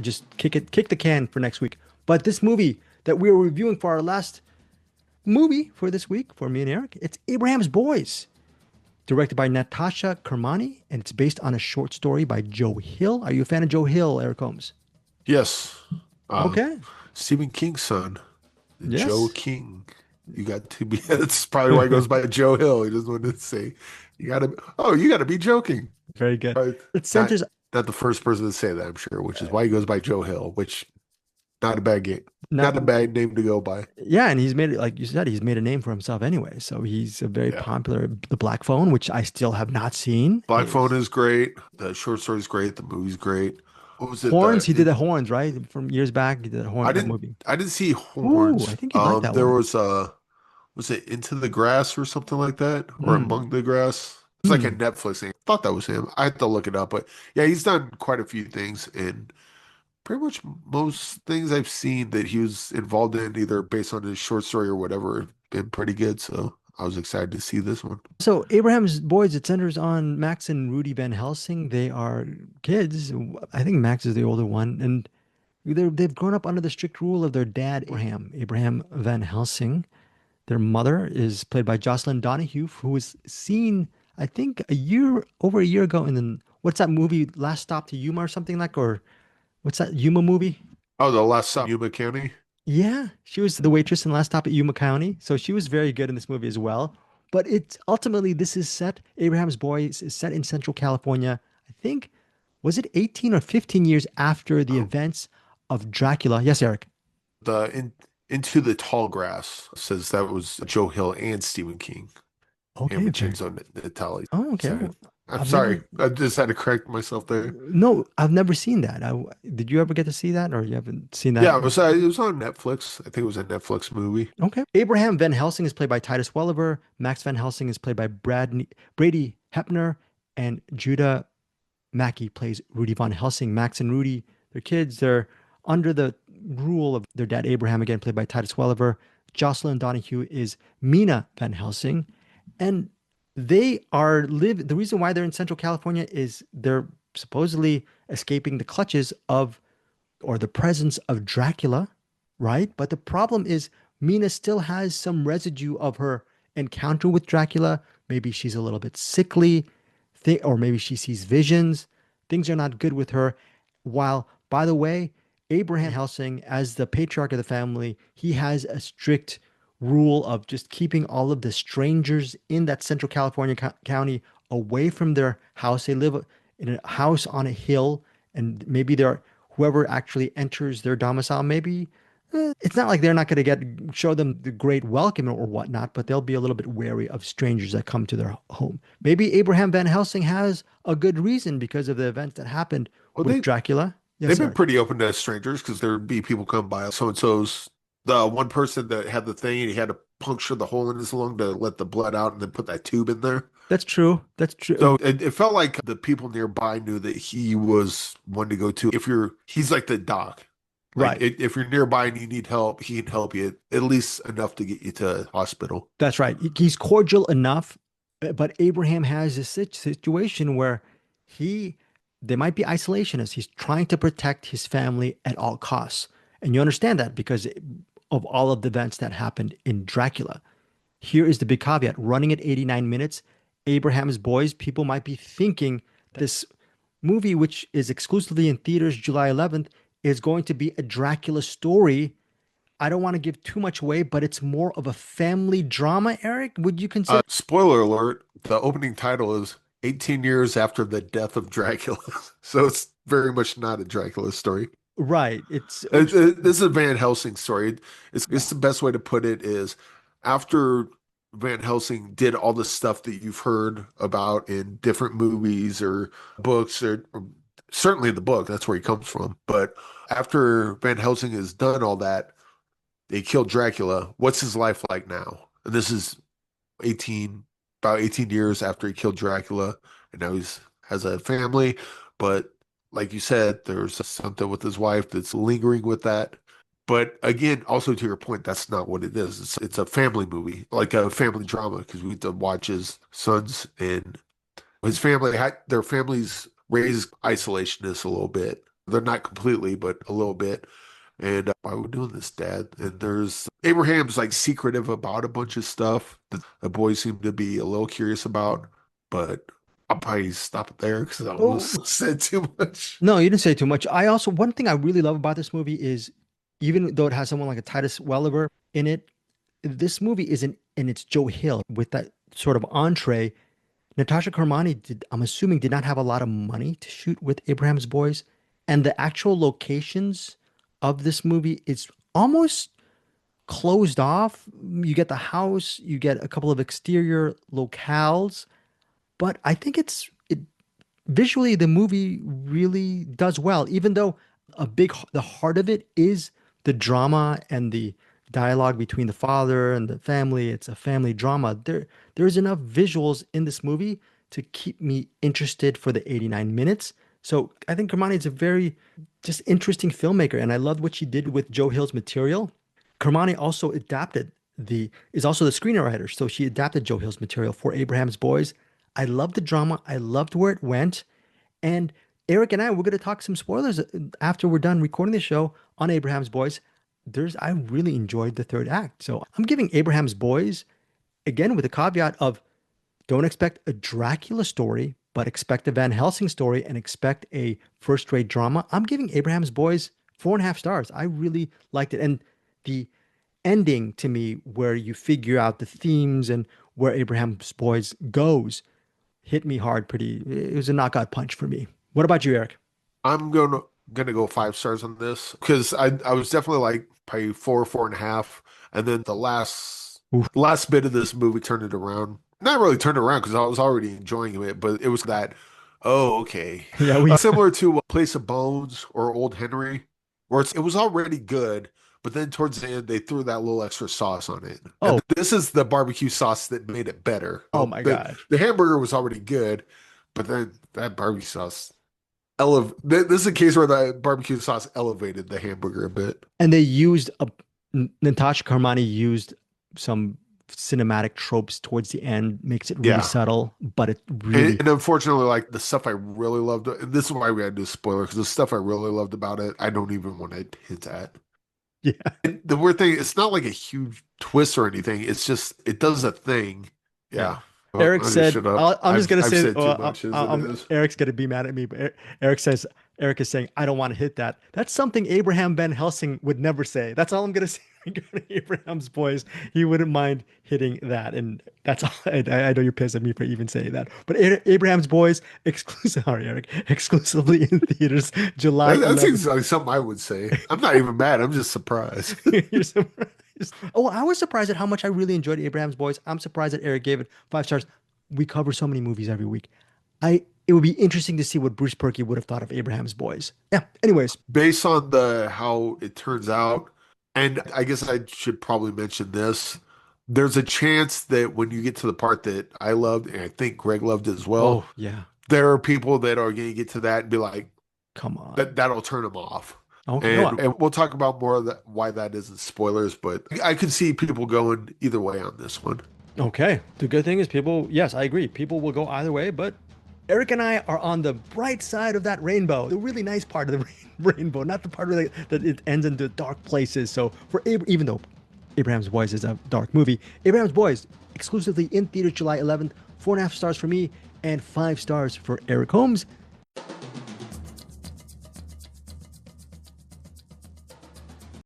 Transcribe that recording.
just kick the can for next week. But this movie that we were reviewing for our last movie for this week for me and Eric, it's Abraham's Boys, directed by Natasha Kermani, and it's based on a short story by Joe Hill. Are you a fan of Joe Hill, Eric Holmes? Yes. Uh, Okay. Stephen King's son, Joe Yes. King. You got to be, that's probably why he goes by Joe Hill. He doesn't want to say, you got to be joking. Very good. Probably It not, centers not the first person to say that, I'm sure, which is why he goes by Joe Hill, which not a bad game, not not a bad name to go by. yeah, and he's made it like you said, he's made a name for himself anyway. So he's a very Yeah. popular. The Black Phone, which I still have not seen, Black Phone is is great. The short story's great. The movie's great. What was it? Horns. He did the Horns, right? From years back, he did I that didn't movie. I didn't see Ooh, I Horns. think you'd like that There one. was it Into the Grass or something like that? Or Mm. Among the Grass? It's like a Mm. Netflix thing. I thought that was him. I had to look it up, but yeah, he's done quite a few things, and pretty much most things I've seen that he was involved in, either based on his short story or whatever, have been pretty good. So I was excited to see this one. So Abraham's Boys, it centers on Max and Rudy Van Helsing. They are kids. I think Max is the older one, and they've grown up under the strict rule of their dad, Abraham Van Helsing. Their mother is played by Jocelin Donahue, who was seen, I think, over a year ago in the what's that movie, Last Stop to Yuma or something like, or what's that Yuma movie? Oh, the last stop, Yuma County. Yeah, she was the waitress in Last Stop at Yuma County, so she was very good in this movie as well. But it's ultimately this is set. Abraham's Boys is set in Central California. I think was it 18 or 15 years after the Oh, events of Dracula? Yes, Eric. the Into the Tall Grass says that was Joe Hill and Stephen King and Okay, very. Vincenzo Natali. Oh, okay. Sorry. Well, I'm I've sorry. never. I just had to correct myself there. No, I've never seen that. Did you ever get to see that, or you haven't seen that? Yeah, it was on Netflix. I think it was a Netflix movie. Okay. Abraham Van Helsing is played by Titus Welliver. Max Van Helsing is played by Brady Hepner, and Judah Mackey plays Rudy Von Helsing. Max and Rudy, they're kids. They're under the rule of their dad Abraham, again played by Titus Welliver. Jocelyn Donahue is Mina Van Helsing, and they are live. The reason why they're in Central California is they're supposedly escaping the clutches of or the presence of Dracula, right? But the problem is Mina still has some residue of her encounter with Dracula. Maybe she's a little bit sickly, or maybe she sees visions. Things are not good with her. While, by the way, Abraham Helsing, as the patriarch of the family, he has a strict rule of just keeping all of the strangers in that Central California county away from their house. They live in a house on a hill, and maybe they're whoever actually enters their domicile, maybe it's not like they're not going to show them the great welcome or whatnot, but they'll be a little bit wary of strangers that come to their home. Maybe Abraham Van Helsing has a good reason because of the events that happened Well, with Dracula. Yes, they've been sir. pretty open to strangers because there'd be people come by. So and so's the one person that had the thing and he had to puncture the hole in his lung to let the blood out and then put that tube in there. That's true. That's true. So it felt like the people nearby knew that he was one to go to. He's like the doc. Like Right. if you're nearby and you need help, he can help you at least enough to get you to hospital. That's right. He's cordial enough, but Abraham has this situation where he, they might be isolationists. He's trying to protect his family at all costs. And you understand that because of all of the events that happened in Dracula. Here is the big caveat running at 89 minutes, Abraham's Boys, people might be thinking this movie, which is exclusively in theaters July 11th, is going to be a Dracula story. I don't want to give too much away, but it's more of a family drama, Eric. Would you consider? Spoiler alert, the opening title is 18 years after the death of Dracula. So it's very much not a Dracula story. Right. It's This is a Van Helsing story. It's yeah. the best way to put it is after Van Helsing did all the stuff that you've heard about in different movies or books or certainly the book, that's where he comes from. But after Van Helsing has done all that, they killed Dracula. What's his life like now? And this is 18, about 18 years after he killed Dracula, and now he's has a family. But like you said, there's something with his wife that's lingering with that. But again, also to your point, that's not what it is. It's a family movie, like a family drama, because we have to watch his sons and his family. Their families raised isolationists a little bit. They're not completely, but a little bit. And why are we doing this, Dad? And there's Abraham's like secretive about a bunch of stuff that the boys seem to be a little curious about, but I'll probably stop it there because I Oh, almost said too much. no, you didn't say too much. I also, one thing I really love about this movie is even though it has someone like a Titus Welliver in it, this movie isn't, and it's Joe Hill with that sort of entree. Natasha Kermani did, I'm assuming, did not have a lot of money to shoot with Abraham's Boys. And the actual locations of this movie is almost closed off. You get the house, you get a couple of exterior locales, but I think it visually the movie really does well, even though the heart of it is the drama and the dialogue between the father and the family. It's a family drama. There's enough visuals in this movie to keep me interested for the 89 minutes. So I think Kermani is a very just interesting filmmaker, and I loved what she did with Joe Hill's material. Kermani also adapted is also the screenwriter, so she adapted Joe Hill's material for Abraham's Boys. I loved the drama. I loved where it went. And Eric and I, we're going to talk some spoilers after we're done recording the show on Abraham's Boys. I really enjoyed the third act. So I'm giving Abraham's Boys, again, with a caveat of don't expect a Dracula story, but expect a Van Helsing story and expect a first-rate drama. I'm giving Abraham's Boys 4.5 stars. I really liked it. And the ending to me, where you figure out the themes and where Abraham's Boys goes, hit me hard pretty. It was a knockout punch for me. What about you, Eric? I'm gonna go 5 stars on this because I was definitely like probably 4.5, and then the Oof. last bit of this movie turned it around. Not really turned it around because I was already enjoying it, but it was that, oh, okay. Yeah, we. Similar to Place of Bones or Old Henry, where it was already good, but then towards the end they threw that little extra sauce on it. Oh, And this is the barbecue sauce that made it better. oh my gosh. The hamburger was already good, but then that barbecue sauce this is a case where the barbecue sauce elevated the hamburger a bit. And they used Natasha Kermani used some cinematic tropes towards the end, makes it really Yeah. subtle, but it really. And unfortunately, like the stuff I really loved, and this is why we had to do a spoiler, because the stuff I really loved about it, I don't even want to hint at. Yeah. And the weird thing, it's not like a huge twist or anything. It's just, it does a thing. Yeah. Yeah. Well, Eric I'll just said, shut up. I'm just gonna I've say, said too much as it is. Eric's gonna be mad at me, but Eric says, Eric is saying, I don't want to hit that. That's something Abraham Van Helsing would never say. That's all I'm gonna say regarding Abraham's Boys. He wouldn't mind hitting that, and that's all. I know you're pissed at me for even saying that, but Abraham's Boys exclusive. Sorry, Eric, exclusively in theaters, July That 11th. seems like something I would say. I'm not even mad. I'm just surprised. You're surprised. Oh, I was surprised at how much I really enjoyed Abraham's Boys. I'm surprised that Eric gave it 5 stars. We cover so many movies every week. It would be interesting to see what Bruce Purkey would have thought of Abraham's Boys. Yeah. Anyways, Based on the how it turns out, and I guess I should probably mention this, there's a chance that when you get to the part that I loved, and I think Greg loved as well, oh yeah, there are people that are going to get to that and be like, come on. that'll turn them off. Okay, no, And we'll talk about more of that, why that isn't spoilers, but I could see people going either way on this one. okay. The good thing is people. Yes, I agree. People will go either way, but Eric and I are on the bright side of that rainbow, the really nice part of the rainbow, not the part where that it ends into dark places. So even though Abraham's Boys is a dark movie, Abraham's Boys exclusively in theaters July 11th, 4.5 stars for me and 5 stars for Eric Holmes.